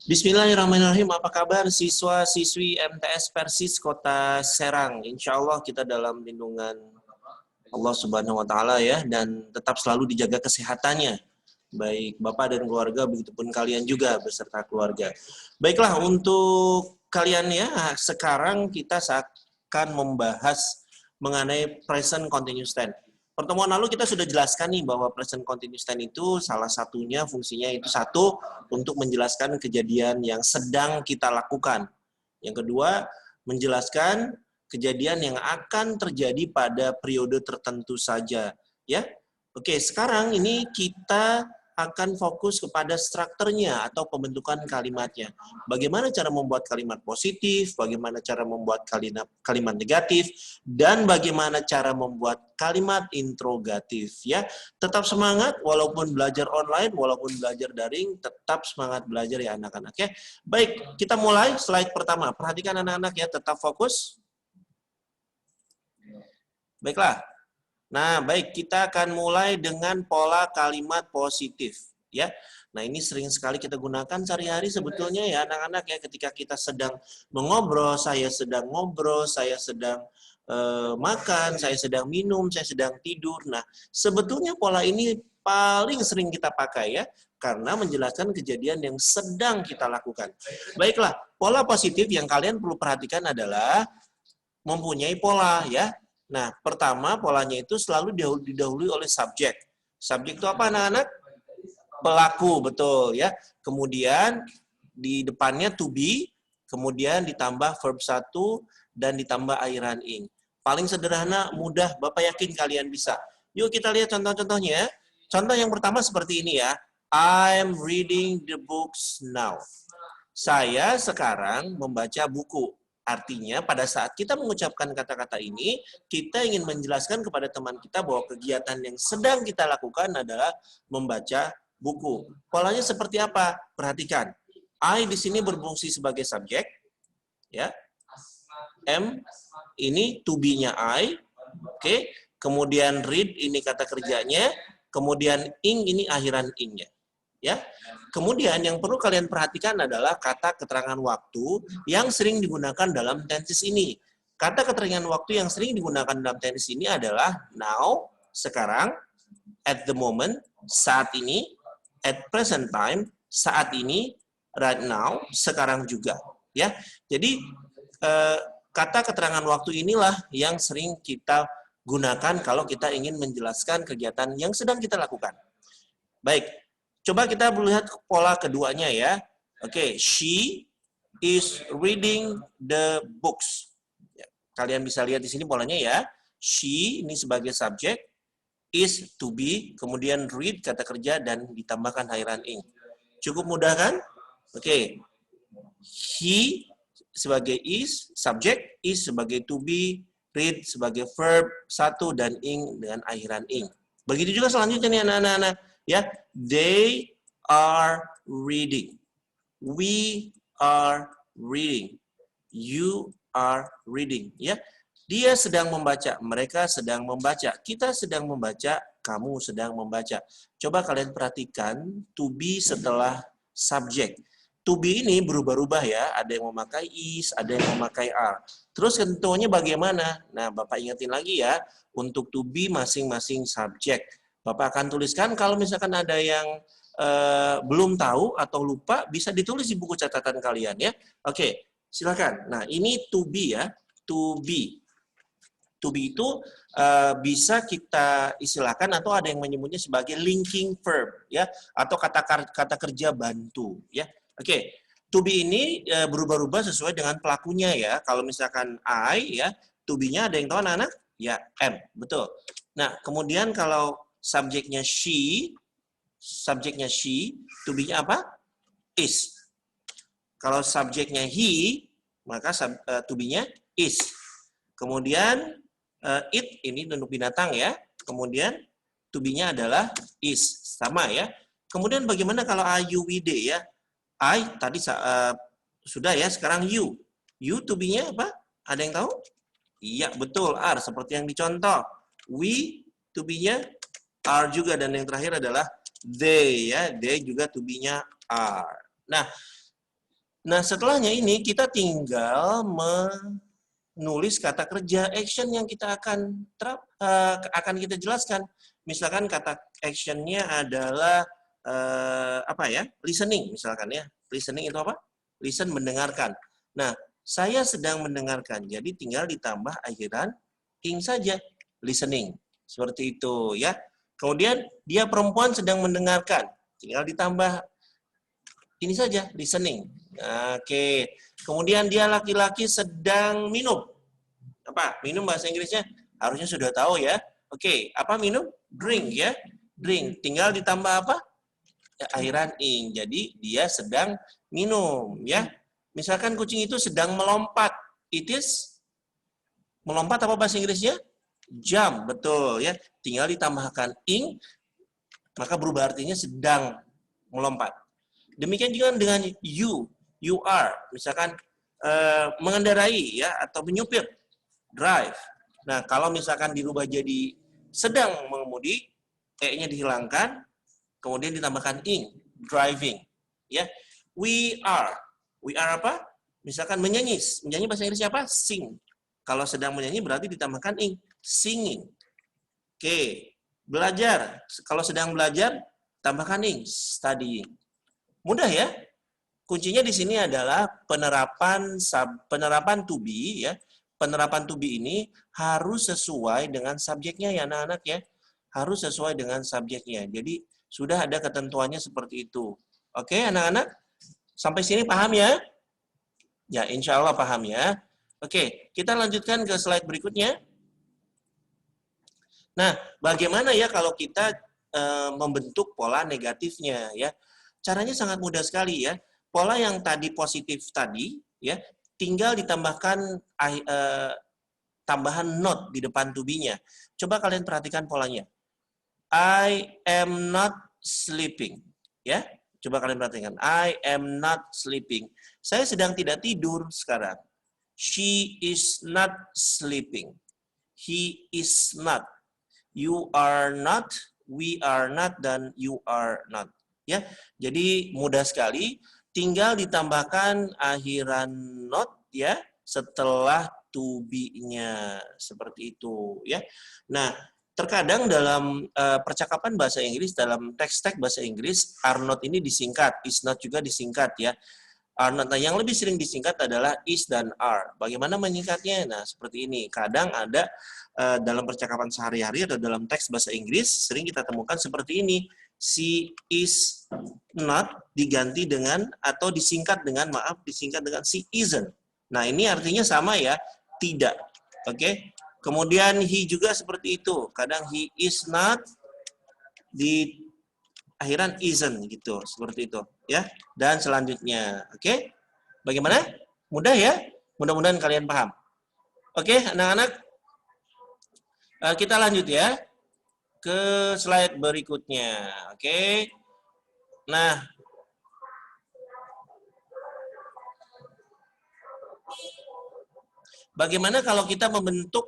Bismillahirrahmanirrahim. Apa kabar siswa-siswi MTS Persis Kota Serang? Insya Allah kita dalam lindungan Allah Subhanahu wa Ta'ala ya, dan tetap selalu dijaga kesehatannya. Baik Bapak dan keluarga, begitupun kalian juga beserta keluarga. Baiklah, untuk kalian ya, sekarang kita akan membahas mengenai present continuous tense. Pertemuan lalu kita sudah jelaskan nih bahwa present continuous tense itu salah satunya fungsinya itu satu, untuk menjelaskan kejadian yang sedang kita lakukan. Yang kedua, menjelaskan kejadian yang akan terjadi pada periode tertentu saja. Ya, oke. Sekarang ini kita akan fokus kepada strukturnya atau pembentukan kalimatnya. Bagaimana cara membuat kalimat positif, bagaimana cara membuat kalimat negatif, dan bagaimana cara membuat kalimat interrogatif. Ya, tetap semangat walaupun belajar online, walaupun belajar daring, tetap semangat belajar ya anak-anak ya. Baik, kita mulai slide pertama. Perhatikan anak-anak ya, tetap fokus. Baiklah. Nah, baik, kita akan mulai dengan pola kalimat positif, ya. Nah, ini sering sekali kita gunakan sehari-hari sebetulnya ya, anak-anak ya, ketika kita sedang mengobrol, saya sedang ngobrol, saya sedang makan, saya sedang minum, saya sedang tidur. Nah, sebetulnya pola ini paling sering kita pakai ya, karena menjelaskan kejadian yang sedang kita lakukan. Baiklah, pola positif yang kalian perlu perhatikan adalah mempunyai pola ya. Nah, pertama polanya itu selalu didahului oleh subjek. Subjek itu apa anak-anak? Pelaku, betul ya. Kemudian di depannya to be, kemudian ditambah verb 1 dan ditambah akhiran ing. Paling sederhana, mudah, Bapak yakin kalian bisa. Yuk kita lihat contoh-contohnya. Contoh yang pertama seperti ini ya. I'm reading the books now. Saya sekarang membaca buku. Artinya pada saat kita mengucapkan kata-kata ini, kita ingin menjelaskan kepada teman kita bahwa kegiatan yang sedang kita lakukan adalah membaca buku. Polanya seperti apa? Perhatikan. I di sini berfungsi sebagai subjek, ya. M ini to be-nya I, oke. Kemudian read ini kata kerjanya, kemudian ing ini akhiran ing-nya. Ya. Kemudian yang perlu kalian perhatikan adalah kata keterangan waktu yang sering digunakan dalam tenses ini. Kata keterangan waktu yang sering digunakan dalam tenses ini adalah now, sekarang, at the moment, saat ini, at present time, saat ini, right now, sekarang juga. Ya. Jadi kata keterangan waktu inilah yang sering kita gunakan kalau kita ingin menjelaskan kegiatan yang sedang kita lakukan. Baik. Coba kita melihat pola keduanya ya. Oke, she is reading the books. Ya, kalian bisa lihat di sini polanya ya. She ini sebagai subjek, is to be, kemudian read kata kerja dan ditambahkan akhiran ing. Cukup mudah kan? Oke. He sebagai is, subjek, is sebagai to be, read sebagai verb 1 dan ing dengan akhiran ing. Begitu juga selanjutnya nih anak-anak. Ya, they are reading. We are reading. You are reading. Ya, dia sedang membaca. Mereka sedang membaca. Kita sedang membaca. Kamu sedang membaca. Coba kalian perhatikan to be setelah subjek. To be ini berubah-ubah ya. Ada yang memakai is, ada yang memakai are. Terus ketentuannya bagaimana? Nah, Bapak ingetin lagi ya. Untuk to be masing-masing subjek. Bapak akan tuliskan kalau misalkan ada yang belum tahu atau lupa, bisa ditulis di buku catatan kalian ya. Oke, silakan. Nah, ini to be ya, to be. To be itu bisa kita istilahkan atau ada yang menyebutnya sebagai linking verb ya, atau kata kerja bantu ya. Oke, to be ini berubah-ubah sesuai dengan pelakunya ya. Kalau misalkan I ya, to be-nya ada yang tahu anak-anak? Ya, am, betul. Nah, kemudian kalau subjeknya she, to be-nya apa? Is. Kalau subjeknya he, maka to be-nya is. Kemudian it, ini untuk binatang ya. Kemudian to be-nya adalah is. Sama ya. Kemudian bagaimana kalau I, you, we, they ya? I tadi sudah ya, sekarang you. You to be-nya apa? Ada yang tahu? Iya, betul, are. Seperti yang dicontoh. We to be-nya are juga, dan yang terakhir adalah they ya, they juga to be-nya are. Nah, Nah, setelahnya ini kita tinggal menulis kata kerja action yang kita akan kita jelaskan. Misalkan kata actionnya adalah apa ya? Listening misalkan ya. Listening itu apa? Listen, mendengarkan. Nah, saya sedang mendengarkan. Jadi tinggal ditambah akhiran ing saja, listening. Seperti itu ya. Kemudian dia perempuan sedang mendengarkan. Tinggal ditambah ini saja, listening. Oke. Kemudian dia laki-laki sedang minum. Apa? Minum bahasa Inggrisnya harusnya sudah tahu ya. Oke, apa minum? Drink ya. Drink. Tinggal ditambah apa? Akhiran ing. Jadi dia sedang minum ya. Misalkan kucing itu sedang melompat. It is melompat apa bahasa Inggrisnya? Jump, betul ya. Tinggal ditambahkan ing, maka berubah artinya sedang melompat. Demikian juga dengan you are, misalkan mengendarai ya atau menyupir, drive. Nah, kalau misalkan dirubah jadi sedang mengemudi, e-nya dihilangkan, kemudian ditambahkan ing, driving. Ya, we are apa? Misalkan menyanyi bahasa Inggris apa? Sing. Kalau sedang menyanyi berarti ditambahkan ing, singing. Oke, belajar. Kalau sedang belajar tambahkan ing, studying. Mudah ya? Kuncinya di sini adalah penerapan to be ya. Penerapan to be ini harus sesuai dengan subjeknya ya anak-anak ya. Harus sesuai dengan subjeknya. Jadi sudah ada ketentuannya seperti itu. Oke anak-anak? Sampai sini paham ya? Ya insya Allah paham ya. Oke, kita lanjutkan ke slide berikutnya. Nah, bagaimana ya kalau kita membentuk pola negatifnya ya? Caranya sangat mudah sekali ya. Pola yang tadi positif tadi ya, tinggal ditambahkan tambahan not di depan to be-nya. Coba kalian perhatikan polanya. I am not sleeping. Ya, coba kalian perhatikan. I am not sleeping. Saya sedang tidak tidur sekarang. She is not sleeping. He is not. You are not. We are not. Dan you are not. Ya, jadi mudah sekali. Tinggal ditambahkan akhiran not ya setelah to be-nya seperti itu ya. Nah, terkadang dalam percakapan bahasa Inggris, dalam teks-teks bahasa Inggris, are not ini disingkat, is not juga disingkat ya. Are not, nah yang lebih sering disingkat adalah is dan are. Bagaimana menyingkatnya? Nah, seperti ini. Kadang ada dalam percakapan sehari-hari atau dalam teks bahasa Inggris, sering kita temukan seperti ini. She is not diganti dengan, atau disingkat dengan, disingkat dengan she isn't. Nah, ini artinya sama ya, tidak. Oke. Kemudian he juga seperti itu. Kadang he is not, di akhiran isn't gitu, seperti itu ya. Dan selanjutnya, oke? Bagaimana? Mudah ya? Mudah-mudahan kalian paham. Oke, anak-anak, kita lanjut ya ke slide berikutnya. Oke. Nah, bagaimana kalau kita membentuk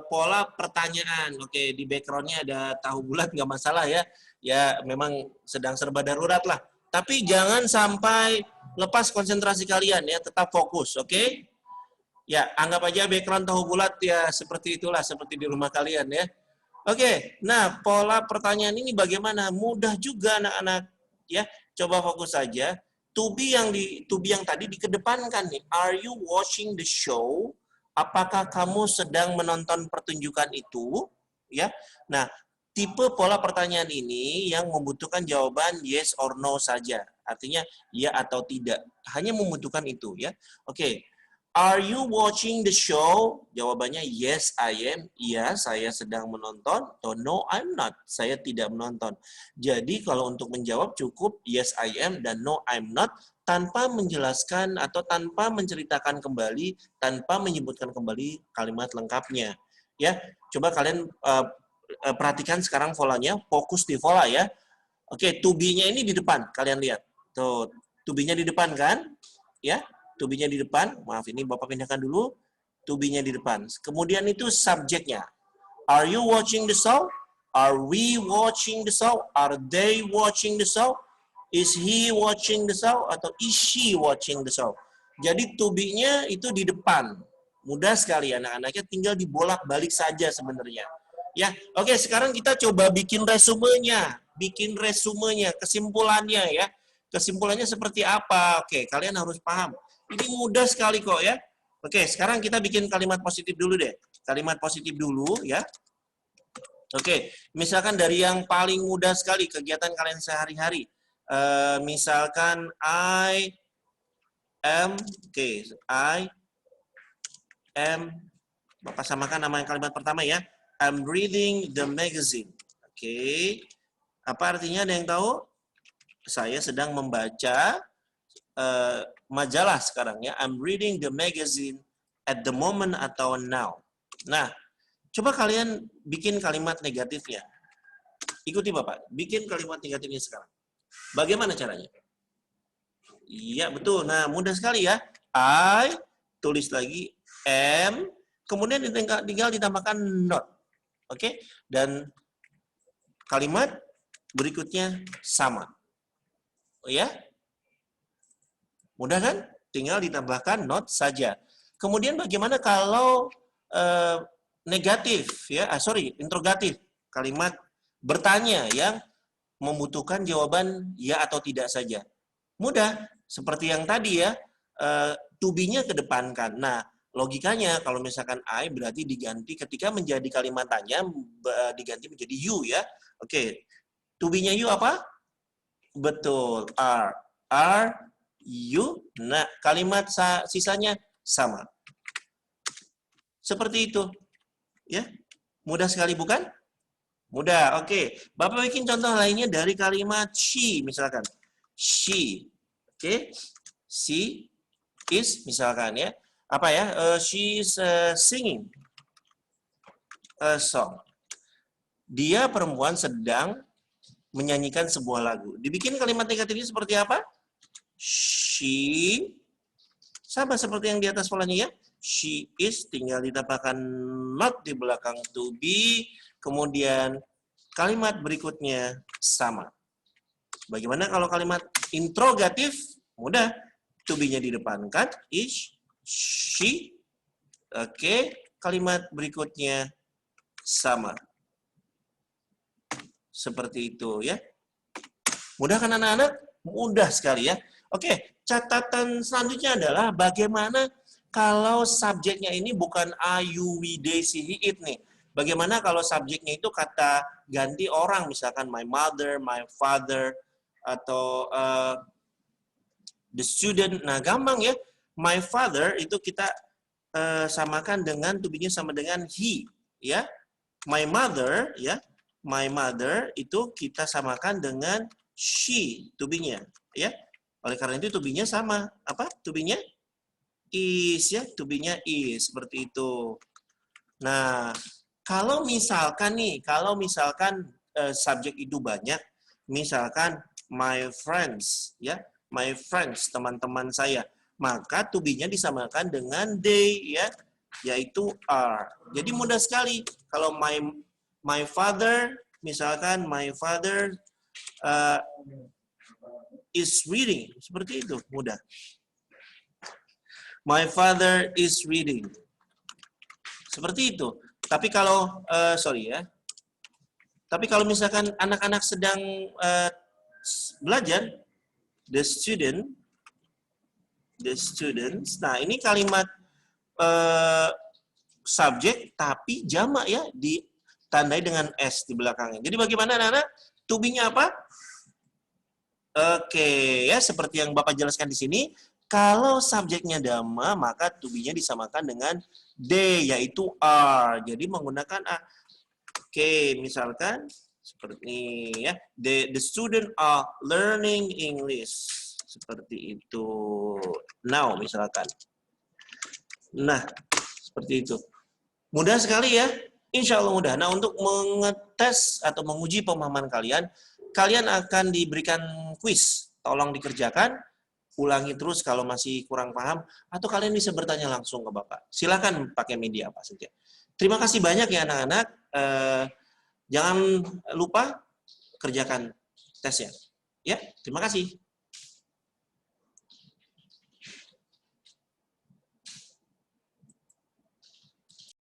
pola pertanyaan? Oke, di background-nya ada tahu bulat, nggak masalah ya. Ya, memang sedang serba darurat lah. Tapi jangan sampai lepas konsentrasi kalian ya, tetap fokus, oke? Ya, anggap aja background tahu bulat ya seperti itulah, seperti di rumah kalian ya. Oke, nah pola pertanyaan ini bagaimana? Mudah juga anak-anak ya. Coba fokus saja. To be yang tadi dikedepankan nih. Are you watching the show? Apakah kamu sedang menonton pertunjukan itu? Ya. Nah, tipe pola pertanyaan ini yang membutuhkan jawaban yes or no saja. Artinya ya atau tidak. Hanya membutuhkan itu ya. Oke. Are you watching the show? Jawabannya yes, I am. Iya, saya sedang menonton. Atau no, I'm not. Saya tidak menonton. Jadi kalau untuk menjawab cukup yes, I am dan no, I'm not tanpa menjelaskan atau tanpa menceritakan kembali, tanpa menyebutkan kembali kalimat lengkapnya. Ya, coba kalian perhatikan sekarang polanya, fokus di pola ya. Oke, to be-nya ini di depan, kalian lihat. Tuh, to be-nya di depan kan? Ya. To be-nya di depan, maaf ini Bapak pindahkan dulu, to be-nya di depan. Kemudian itu subjeknya. Are you watching the show? Are we watching the show? Are they watching the show? Is he watching the show atau is she watching the show? Jadi to be-nya itu di depan. Mudah sekali anak-anaknya, tinggal dibolak-balik saja sebenarnya. Ya, oke, sekarang kita coba bikin resumenya. Bikin resumenya, kesimpulannya ya. Kesimpulannya seperti apa? Oke, kalian harus paham. Ini mudah sekali kok ya. Oke, sekarang kita bikin kalimat positif dulu deh. Kalimat positif dulu ya. Oke, misalkan dari yang paling mudah sekali kegiatan kalian sehari-hari. Misalkan I am, I am, Bapak samakan nama yang kalimat pertama ya. I'm reading the magazine. Oke. Apa artinya, ada yang tahu? Saya sedang membaca majalah sekarang ya. I'm reading the magazine at the moment atau now. Nah, coba kalian bikin kalimat negatifnya. Ikuti Bapak, bikin kalimat negatifnya sekarang. Bagaimana caranya? Iya, betul. Nah, mudah sekali ya. I, tulis lagi, am, kemudian tinggal ditambahkan not. Oke? Dan kalimat berikutnya sama. Oh ya? Mudah kan? Tinggal ditambahkan not saja. Kemudian bagaimana kalau negatif ya? Interrogatif. Kalimat bertanya yang membutuhkan jawaban ya atau tidak saja. Mudah, seperti yang tadi ya, to be-nya kedepankan. Nah, logikanya kalau misalkan I berarti diganti ketika menjadi kalimat tanya diganti menjadi you ya. Oke. To be-nya you apa? Betul, are. Are you? Nah, kalimat sisanya sama. Seperti itu. Ya. Mudah sekali bukan? Mudah, oke. Bapak bikin contoh lainnya dari kalimat she, misalkan. She, oke. She is, misalkan ya. Apa ya? She is singing a song. Dia perempuan sedang menyanyikan sebuah lagu. Dibikin kalimat negatifnya seperti apa? She, sama seperti yang di atas polanya ya. She is, tinggal ditambahkan not di belakang to be. Kemudian kalimat berikutnya sama. Bagaimana kalau kalimat interrogatif? Mudah. To be-nya didepankan. Is, she. Oke. Kalimat berikutnya sama. Seperti itu ya. Mudah kan anak-anak? Mudah sekali ya. Oke. Catatan selanjutnya adalah bagaimana kalau subjeknya ini bukan I, you, we, they, she, he, it nih. Bagaimana kalau subjeknya itu kata ganti orang, misalkan my mother, my father, atau the student. Nah, gampang ya. My father itu kita samakan dengan to be-nya sama dengan he, ya. My mother, ya. My mother itu kita samakan dengan she, to be-nya, ya. Oleh karena itu to be-nya sama. Apa? To be-nya is, ya. To be-nya is, seperti itu. Nah, kalau misalkan subjek itu banyak, misalkan my friends, ya, my friends, teman-teman saya, maka to be-nya disamakan dengan they, ya, yaitu are. Jadi mudah sekali. Kalau my father, misalkan my father is reading, seperti itu, mudah. My father is reading. Seperti itu. Tapi kalau tapi kalau misalkan anak-anak sedang belajar, the students. Nah, ini kalimat subjek tapi jamak ya, ditandai dengan s di belakangnya. Jadi bagaimana anak-anak? To be-nya apa? Oke, ya seperti yang Bapak jelaskan di sini. Kalau subjeknya dhamma, maka to be-nya disamakan dengan they, yaitu are. Jadi menggunakan a. Oke, misalkan seperti ini ya. The student are learning English. Seperti itu. Now, misalkan. Nah, seperti itu. Mudah sekali ya. Insya Allah mudah. Nah, untuk mengetes atau menguji pemahaman kalian, kalian akan diberikan kuis. Tolong dikerjakan. Ulangi terus kalau masih kurang paham, atau kalian bisa bertanya langsung ke Bapak. Silakan pakai media apa saja. Terima kasih banyak ya anak-anak. Jangan lupa kerjakan tesnya. Ya, terima kasih.